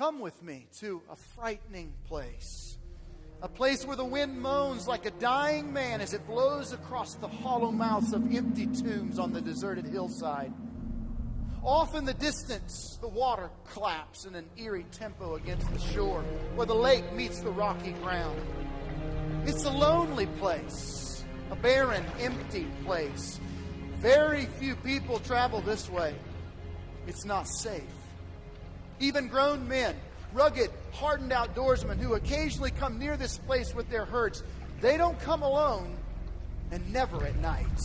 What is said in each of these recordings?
Come with me to a frightening place. A place where the wind moans like a dying man as it blows across the hollow mouths of empty tombs on the deserted hillside. Off in the distance, the water claps in an eerie tempo against the shore, where the lake meets the rocky ground. It's a lonely place, a barren, empty place. Very few people travel this way. It's not safe. Even grown men, rugged, hardened outdoorsmen who occasionally come near this place with their herds, they don't come alone, and never at night.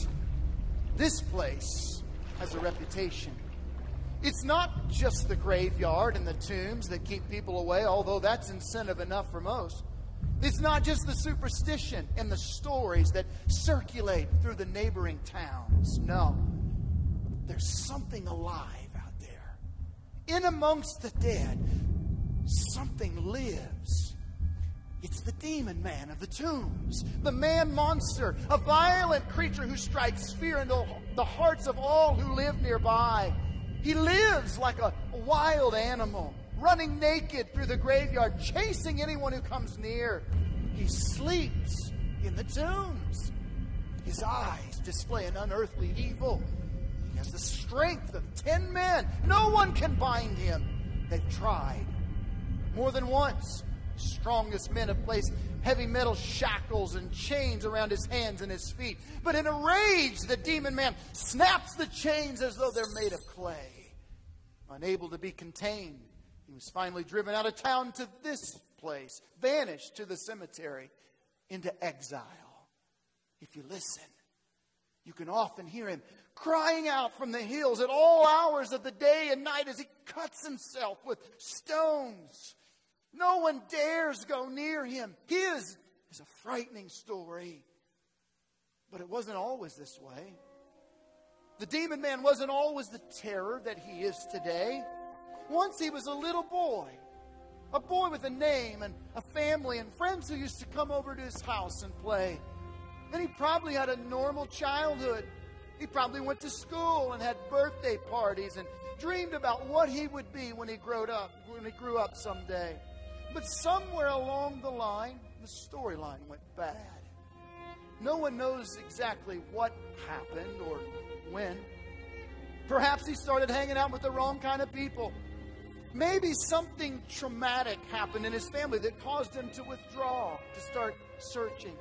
This place has a reputation. It's not just the graveyard and the tombs that keep people away, although that's incentive enough for most. It's not just the superstition and the stories that circulate through the neighboring towns. No, there's something alive out there. In amongst the dead, something lives. It's the demon man of the tombs, the man-monster, a violent creature who strikes fear into the hearts of all who live nearby. He lives like a wild animal, running naked through the graveyard, chasing anyone who comes near. He sleeps in the tombs. His eyes display an unearthly evil. He has the strength of 10 men. No one can bind him. They've tried. More than once, the strongest men have placed heavy metal shackles and chains around his hands and his feet. But in a rage, the demon man snaps the chains as though they're made of clay. Unable to be contained, he was finally driven out of town to this place, vanished to the cemetery, into exile. If you listen, you can often hear him crying out from the hills at all hours of the day and night as he cuts himself with stones. No one dares go near him. His is a frightening story. But it wasn't always this way. The demon man wasn't always the terror that he is today. Once he was a little boy. A boy with a name and a family and friends who used to come over to his house and play. And he probably had a normal childhood. He probably went to school and had birthday parties and dreamed about what he would be when he grew up someday. But somewhere along the line, the storyline went bad. No one knows exactly what happened or when. Perhaps he started hanging out with the wrong kind of people. Maybe something traumatic happened in his family that caused him to withdraw, to start searching.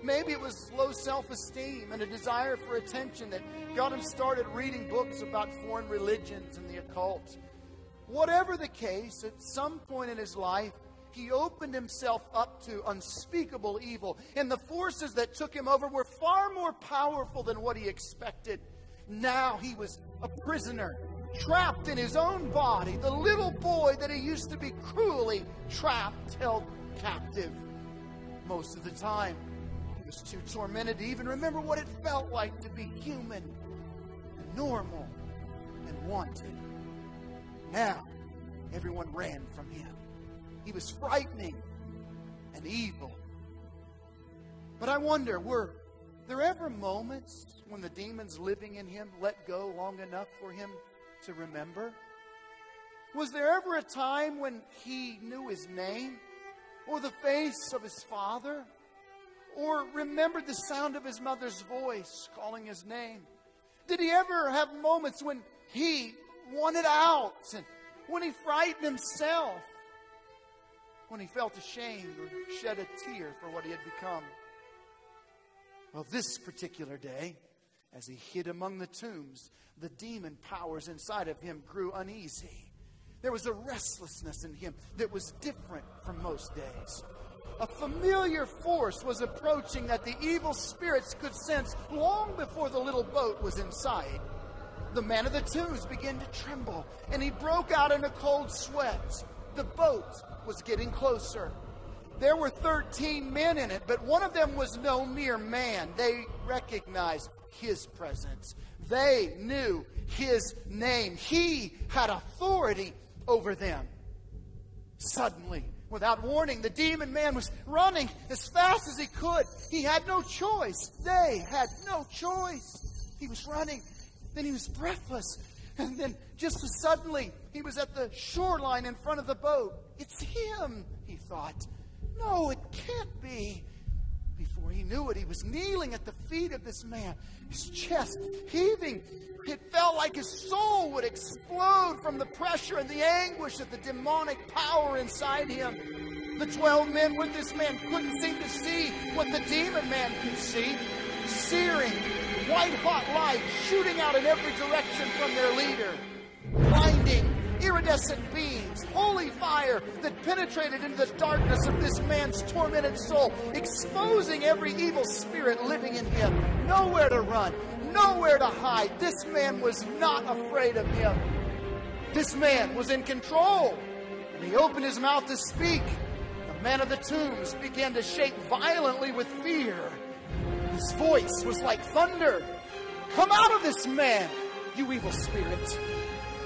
Maybe it was low self-esteem and a desire for attention that got him started reading books about foreign religions and the occult. Whatever the case, at some point in his life, he opened himself up to unspeakable evil, and the forces that took him over were far more powerful than what he expected. Now he was a prisoner, trapped in his own body, the little boy that he used to be cruelly trapped, held captive. Most of the time, he was too tormented to even remember what it felt like to be human, and normal, and wanted. Now, everyone ran from him. He was frightening and evil. But I wonder, were there ever moments when the demons living in him let go long enough for him to remember? Was there ever a time when he knew his name, or the face of his father, or remembered the sound of his mother's voice calling his name? Did he ever have moments when he wanted out, and when he frightened himself, when he felt ashamed or shed a tear for what he had become? Well, this particular day, as he hid among the tombs, the demon powers inside of him grew uneasy. There was a restlessness in him that was different from most days. A familiar force was approaching that the evil spirits could sense long before the little boat was in sight. The man of the tombs began to tremble, and he broke out in a cold sweat. The boat was getting closer. There were 13 men in it, but one of them was no mere man. They recognized his presence. They knew his name. He had authority over them. Suddenly, without warning, the demon man was running as fast as he could. He had no choice. They had no choice. He was running. Then he was breathless. And then just as suddenly, he was at the shoreline in front of the boat. It's him, he thought. No, it can't be. Before he knew it, he was kneeling at the feet of this man, his chest heaving. It felt like his soul would explode from the pressure and the anguish of the demonic power inside him. The 12 men with this man couldn't seem to see what the demon man could see. Searing, white-hot light shooting out in every direction from their leader. Blinding, iridescent beams, holy fire that penetrated into the darkness of this man's tormented soul, exposing every evil spirit living in him. Nowhere to run, nowhere to hide. This man was not afraid of him. This man was in control. And he opened his mouth to speak. The man of the tombs began to shake violently with fear. His voice was like thunder. Come out of this man, you evil spirit.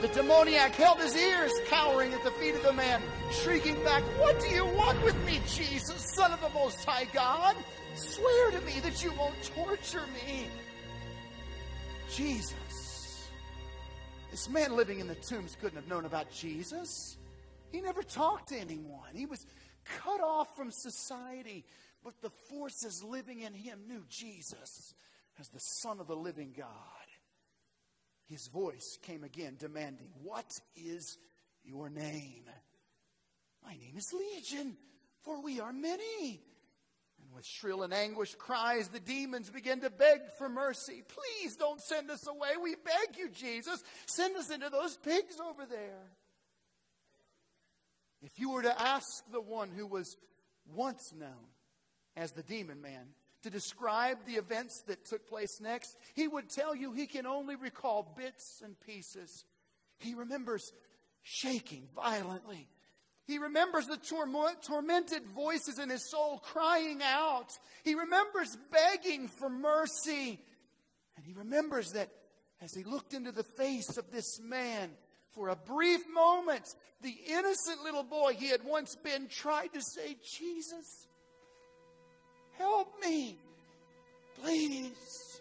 The demoniac held his ears, cowering at the feet of the man, shrieking back, what do you want with me, Jesus, Son of the Most High God? Swear to me that you won't torture me. Jesus. This man living in the tombs couldn't have known about Jesus. He never talked to anyone. He was cut off from society. But the forces living in him knew Jesus as the Son of the living God. His voice came again, demanding, what is your name? My name is Legion, for we are many. And with shrill and anguished cries, the demons began to beg for mercy. Please don't send us away. We beg you, Jesus. Send us into those pigs over there. If you were to ask the one who was once known as the demon man to describe the events that took place next, he would tell you he can only recall bits and pieces. He remembers shaking violently. He remembers the tormented voices in his soul crying out. He remembers begging for mercy. And he remembers that as he looked into the face of this man, for a brief moment, the innocent little boy he had once been tried to say, Jesus, help me, please.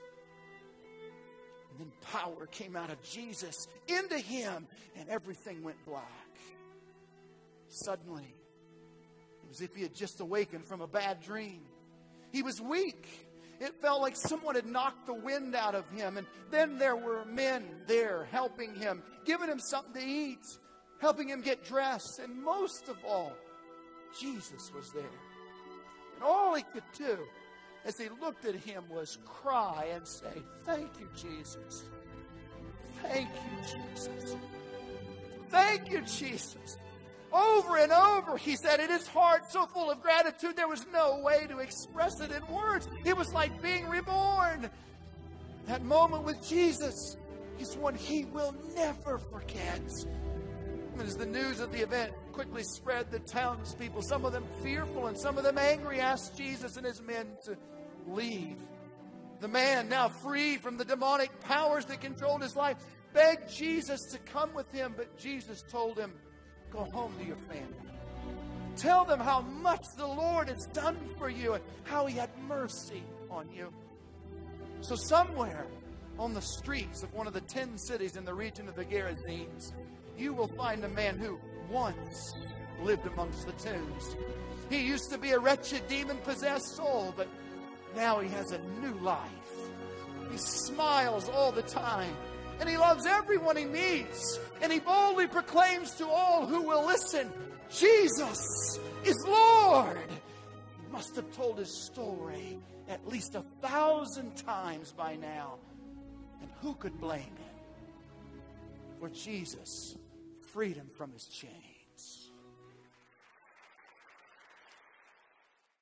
And then power came out of Jesus into him, and everything went black. Suddenly, it was as if he had just awakened from a bad dream. He was weak. It felt like someone had knocked the wind out of him. And then there were men there helping him, giving him something to eat, helping him get dressed. And most of all, Jesus was there. And all he could do as he looked at him was cry and say, thank you, Jesus. Thank you, Jesus. Thank you, Jesus. Over and over, he said in his heart, so full of gratitude, there was no way to express it in words. It was like being reborn. That moment with Jesus is one he will never forget. And as the news of the event quickly spread, the townspeople, some of them fearful and some of them angry, asked Jesus and his men to leave. The man, now free from the demonic powers that controlled his life, begged Jesus to come with him, but Jesus told him, go home to your family. Tell them how much the Lord has done for you and how he had mercy on you. So somewhere on the streets of one of the 10 cities in the region of the Gerasenes, you will find a man who once lived amongst the tombs. He used to be a wretched, demon-possessed soul, but now he has a new life. He smiles all the time. And he loves everyone he meets. And he boldly proclaims to all who will listen, Jesus is Lord. He must have told his story at least 1,000 times by now. And who could blame him? For Jesus freed him from his chains.